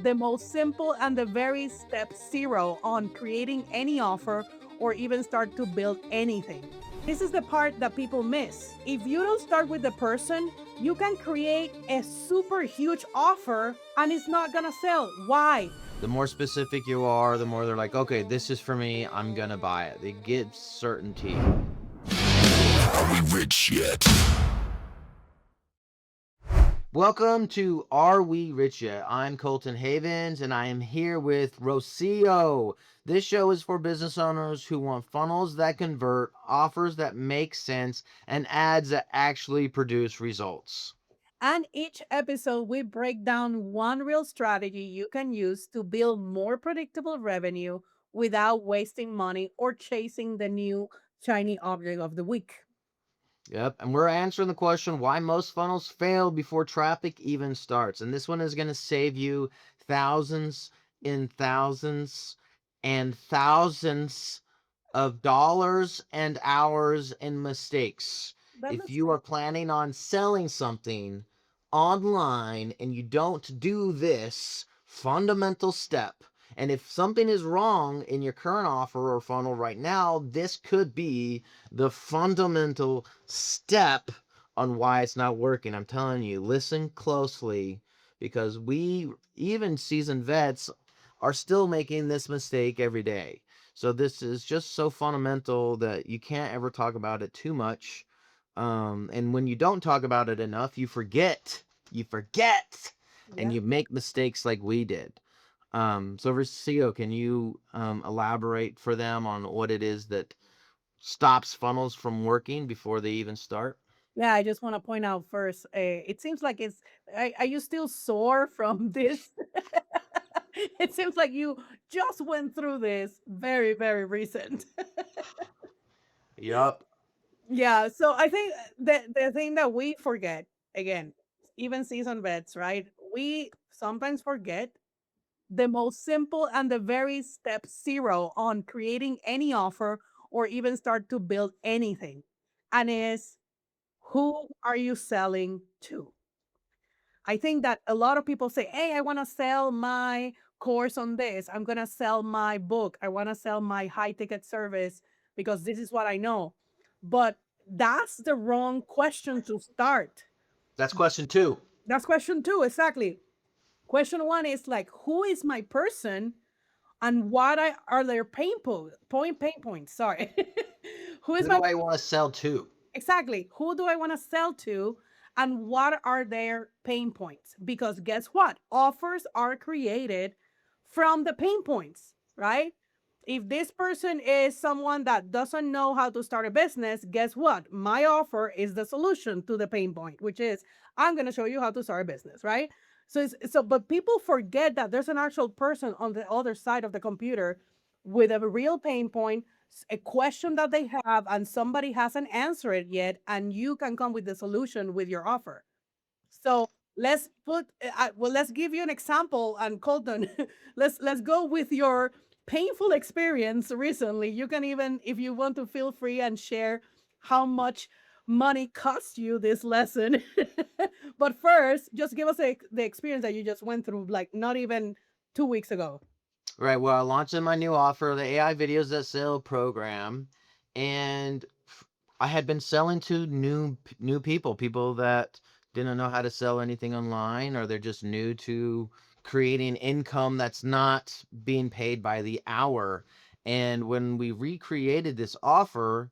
the most simple and the very step zero on creating any offer or even start to build anything. This is the part that people miss. If you don't start with the person, you can create a super huge offer and it's not gonna sell. Why? The more specific you are, the more they're like, okay, this is for me, I'm gonna buy it. They give certainty. Are we rich yet? Welcome to Are We Rich Yet? I'm Colton Havens and I am here with Rocio. This show is for business owners who want funnels that convert, offers that make sense, and ads that actually produce results. And each episode, we break down one real strategy you can use to build more predictable revenue without wasting money or chasing the new shiny object of the week. Yep, and we're answering the question why most funnels fail before traffic even starts. And this one is going to save you thousands and thousands and thousands of dollars and hours and mistakes. That If looks you like are planning on selling something online and you don't do this fundamental step, and if something is wrong in your current offer or funnel right now, this could be the fundamental step on why it's not working. I'm telling you, listen closely because we, even seasoned vets, are still making this mistake every day. So this is just so fundamental that you can't ever talk about it too much. And when you don't talk about it enough, you forget. You forget, and yeah. you make mistakes like we did. So Rocio, can you elaborate for them on what it is that stops funnels from working before they even start? Yeah, I just want to point out first, it seems like are you still sore from this? It seems like you just went through this very, very recent. Yup. Yeah, so I think the thing that we forget, again, even seasoned vets, right? We sometimes forget the most simple and the very step zero on creating any offer or even start to build anything. And is, who are you selling to? I think that a lot of people say, hey, I want to sell my course on this. I'm going to sell my book. I want to sell my high ticket service because this is what I know. But that's the wrong question to start. That's question two. That's question two, exactly. Question one is like, who is my person and are their pain points? Sorry. Who is Who do my I want to sell to? Exactly. Who do I want to sell to? And what are their pain points? Because guess what? Offers are created from the pain points, right? If this person is someone that doesn't know how to start a business, guess what? My offer is the solution to the pain point, which is I'm going to show you how to start a business, right? But people forget that there's an actual person on the other side of the computer with a real pain point, a question that they have, and somebody hasn't answered it yet, and you can come with the solution with your offer. So let's give you an example. And Colton, let's go with your painful experience recently. You can even, if you want to, feel free and share how much money cost you this lesson. But first, just give us the experience that you just went through, like not even 2 weeks ago. Right. Well, I launched my new offer, the AI Videos That Sell program, and I had been selling to new people, people that didn't know how to sell anything online, or they're just new to creating income that's not being paid by the hour. And when we recreated this offer,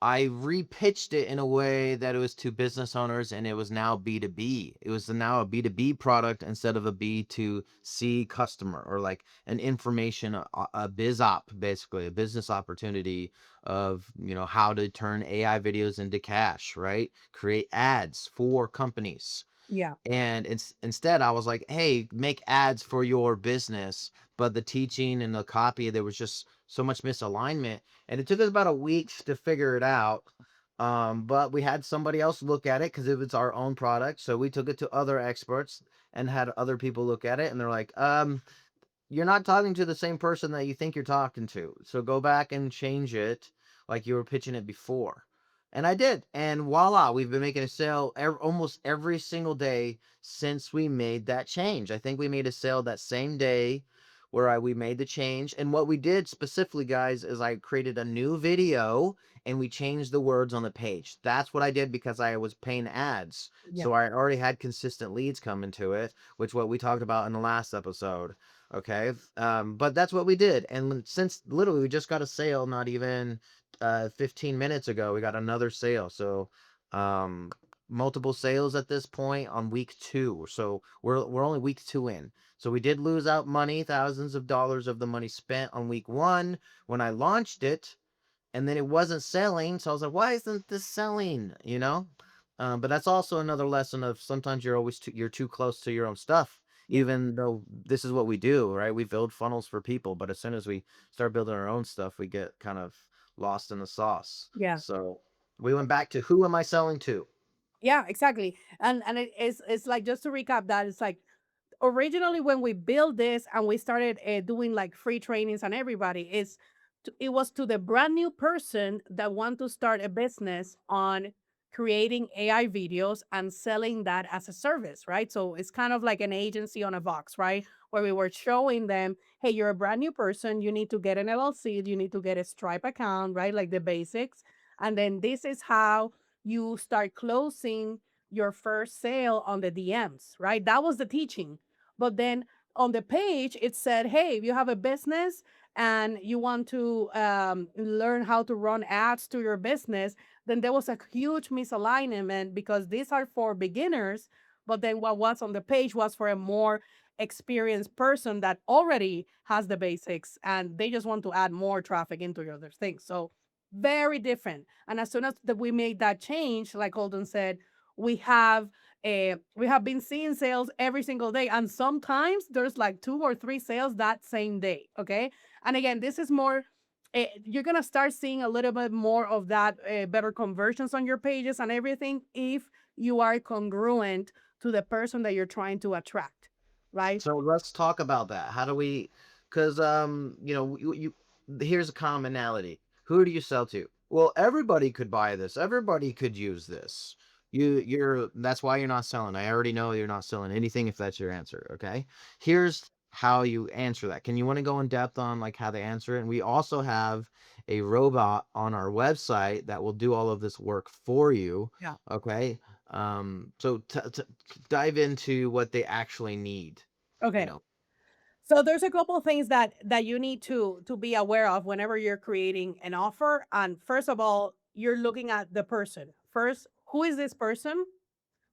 I repitched it in a way that it was to business owners and it was now B2B. It was now a B2B product instead of a B2C customer, or like an information, a biz op, basically a business opportunity of, how to turn AI videos into cash, right? Create ads for companies. Yeah. And instead, I was like, hey, make ads for your business. But the teaching and the copy, there was just so much misalignment. And it took us about a week to figure it out. But we had somebody else look at it because it was our own product. So we took it to other experts and had other people look at it. And they're like, you're not talking to the same person that you think you're talking to. So go back and change it like you were pitching it before. And I did. And voila, we've been making a sale almost every single day since we made that change. I think we made a sale that same day where we made the change. And what we did specifically, guys, is I created a new video and we changed the words on the page. That's what I did because I was paying ads. Yeah. So I already had consistent leads coming to it, which what we talked about in the last episode. Okay. But that's what we did. And since literally we just got a sale, not even 15 minutes ago, we got another sale. So, um, multiple sales at this point on week two. So we're only week two in. So we did lose out money, thousands of dollars of the money spent on week one when I launched it, and then it wasn't selling. So I was like, why isn't this selling? You know? But that's also another lesson of sometimes you're too close to your own stuff. Yeah. Even though this is what we do, right? We build funnels for people, but as soon as we start building our own stuff, we get kind of lost in the sauce. Yeah. So we went back to who am I selling to? Yeah, exactly. And it's like, just to recap that, it's like originally when we built this and we started doing like free trainings and everybody, it was to the brand new person that want to start a business on creating AI videos and selling that as a service, right? So it's kind of like an agency on a box, right? Where we were showing them, hey, you're a brand new person, you need to get an LLC, you need to get a Stripe account, right? Like the basics. And then this is how you start closing your first sale on the DMs, right? That was the teaching. But then on the page, it said, hey, if you have a business and you want to learn how to run ads to your business, then there was a huge misalignment because these are for beginners. But then what was on the page was for a more experienced person that already has the basics and they just want to add more traffic into your other things. So very different. And as soon as that we made that change, like Holden said, we have we have been seeing sales every single day, and sometimes there's like two or three sales that same day. Okay, and again, this is more. You're gonna start seeing a little bit more of that, better conversions on your pages and everything, if you are congruent to the person that you're trying to attract, right? So let's talk about that. How do we? Because here's a commonality. Who do you sell to? Well, everybody could buy this. Everybody could use this. That's why you're not selling. I already know you're not selling anything if that's your answer. Okay. Here's how you answer that. Can you want to go in depth on like how they answer it? And we also have a robot on our website that will do all of this work for you. Yeah. Okay. So dive into what they actually need you Okay. know So there's a couple of things that you need to be aware of whenever you're creating an offer. And first of all, you're looking at the person. First, who is this person?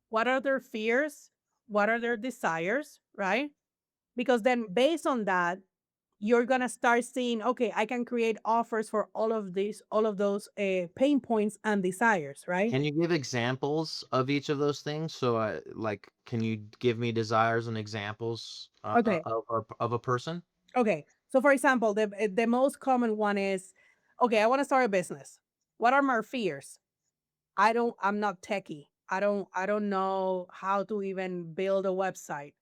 What are their fears? What are their desires, right? Because then based on that, you're going to start seeing, okay, I can create offers for all of those pain points and desires, right? Can you give examples of each of those things? So, like, can you give me desires and examples Okay. of a person? Okay. So for example, the most common one is, okay, I want to start a business. What are my fears? I'm not techie. I don't know how to even build a website.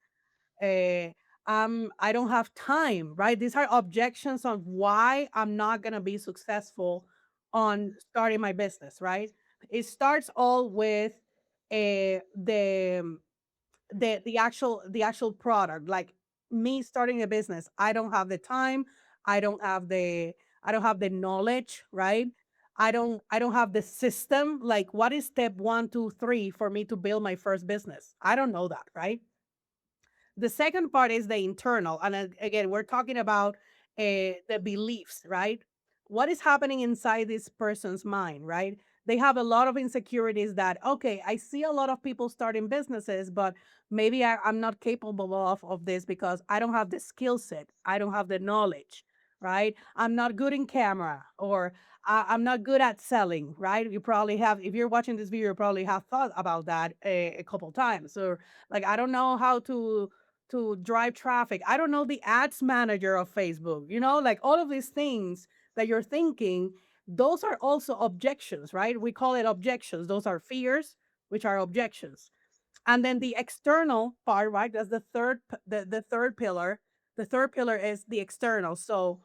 Uh, I don't have time, right? These are objections on why I'm not gonna be successful on starting my business, right? It starts all with the actual product, like me starting a business. I don't have the time. I don't have the I don't have the knowledge, right? I don't have the system. Like, what is step one, two, three for me to build my first business? I don't know that, right? The second part is the internal. And again, we're talking about the beliefs, right? What is happening inside this person's mind, right? They have a lot of insecurities that, okay, I see a lot of people starting businesses, but maybe I'm not capable of this because I don't have the skill set. I don't have the knowledge, right? I'm not good in camera, or I'm not good at selling, right? You probably have, if you're watching this video, you probably have thought about that a couple times. Or like, I don't know how to drive traffic. I don't know the ads manager of Facebook, like all of these things that you're thinking, those are also objections, right? We call it objections. Those are fears, which are objections. And then the external part, right? That's the third pillar. The third pillar is the external. So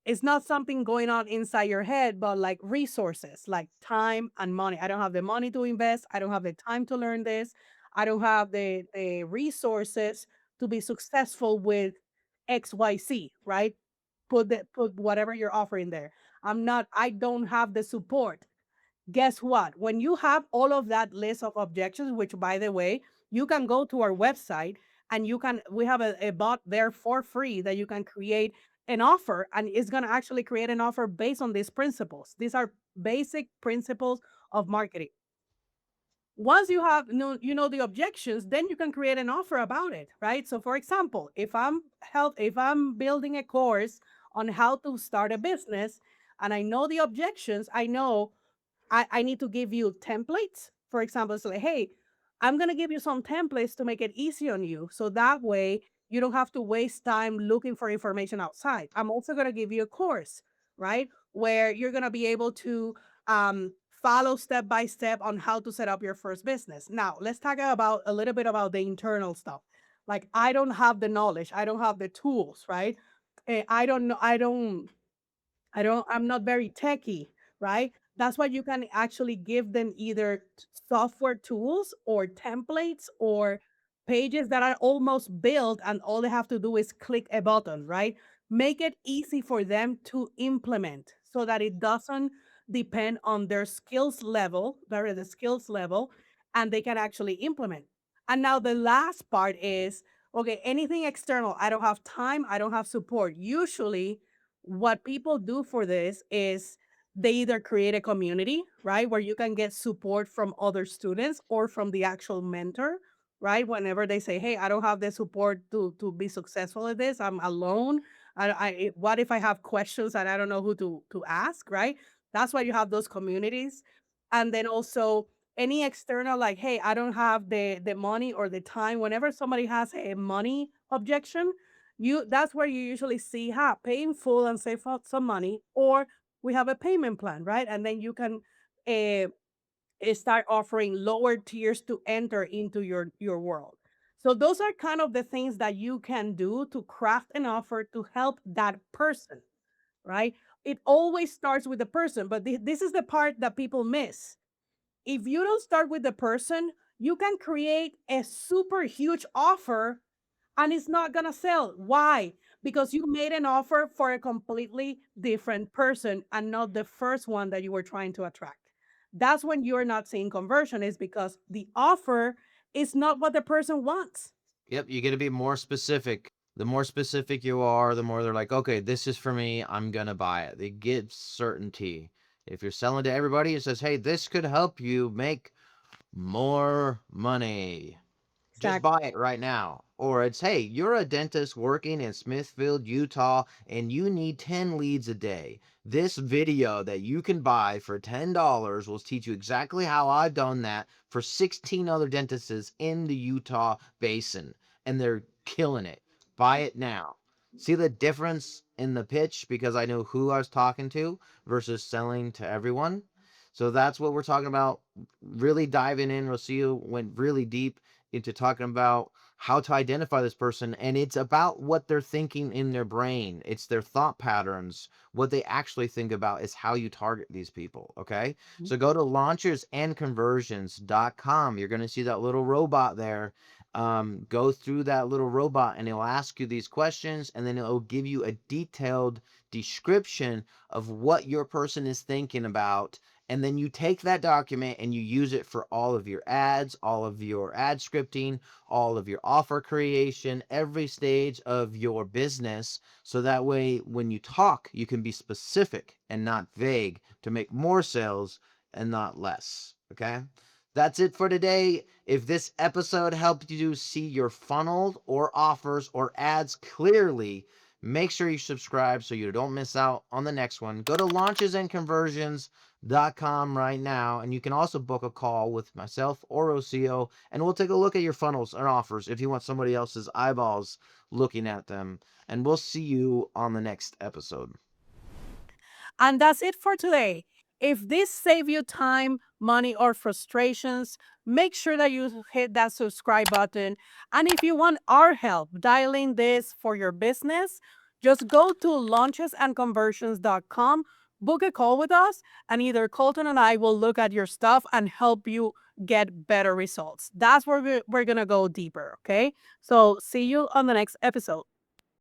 It's not something going on inside your head, but like resources, like time and money. I don't have the money to invest. I don't have the time to learn this. I don't have the resources to be successful with XYZ, right? Put whatever you're offering there. I don't have the support. Guess what? When you have all of that list of objections, which by the way, you can go to our website and we have a bot there for free that you can create an offer, and it's going to actually create an offer based on these principles. These are basic principles of marketing. Once you know the objections, then you can create an offer about it, right? So for example, if I'm building a course on how to start a business and I know the objections, I know I need to give you templates. For example, it's like, hey, I'm going to give you some templates to make it easy on you. So that way you don't have to waste time looking for information outside. I'm also going to give you a course, right? Where you're going to be able to follow step by step on how to set up your first business. Now, let's talk about a little bit about the internal stuff. Like, I don't have the knowledge, I don't have the tools, right? I don't know, I'm not very techy, right? That's why you can actually give them either software tools or templates or pages that are almost built and all they have to do is click a button, right? Make it easy for them to implement so that it doesn't depend on their skills level, the skills level, and they can actually implement. And now the last part is okay, anything external, I don't have time, I don't have support. Usually, what people do for this is they either create a community, right, where you can get support from other students or from the actual mentor, right? Whenever they say, "Hey, I don't have the support to be successful at this. I'm alone. What if I have questions and I don't know who to ask?" Right? That's why you have those communities, and then also any external, like, "Hey, I don't have the money or the time." Whenever somebody has a money objection, you that's where you usually see, pay in full and save out some money, or we have a payment plan, right? And then you can uh, start offering lower tiers to enter into your world. So those are kind of the things that you can do to craft an offer to help that person, right? It always starts with the person, but this is the part that people miss. If you don't start with the person, you can create a super huge offer and it's not going to sell. Why? Because you made an offer for a completely different person and not the first one that you were trying to attract. That's when you're not seeing conversion, is because the offer is not what the person wants. Yep, you got to be more specific. The more specific you are, the more they're like, okay, this is for me. I'm going to buy it. They give certainty. If you're selling to everybody, it says, hey, this could help you make more money. Just Exactly. buy it right now. Or it's, hey, you're a dentist working in Smithfield, Utah, and you need 10 leads a day. This video that you can buy for $10 will teach you exactly how I've done that for 16 other dentists in the Utah basin, and they're killing it. Buy it now. See the difference in the pitch because I know who I was talking to versus selling to everyone. So that's what we're talking about. Really diving in. Rocio went really deep into talking about how to identify this person, and it's about what they're thinking in their brain. It's their thought patterns. What they actually think about is how you target these people. Okay, so go to launchersandconversions.com. You're going to see that little robot there. Go through that little robot and it'll ask you these questions, and then it'll give you a detailed description of what your person is thinking about, and then you take that document and you use it for all of your ads, all of your ad scripting, all of your offer creation, every stage of your business. So that way, when you talk, you can be specific and not vague to make more sales and not less. Okay. That's it for today. If this episode helped you see your funnel or offers or ads clearly, make sure you subscribe so you don't miss out on the next one. Go to launchersandconversions.com right now, and you can also book a call with myself or Rocio, and we'll take a look at your funnels and offers if you want somebody else's eyeballs looking at them. And we'll see you on the next episode. And that's it for today. If this saved you time, money, or frustrations, make sure that you hit that subscribe button. And if you want our help dialing this for your business, Just go to launchesandconversions.com, book a call with us, and either Colton and I will look at your stuff and help you get better results. That's where we're going to go deeper. Okay. So see you on the next episode.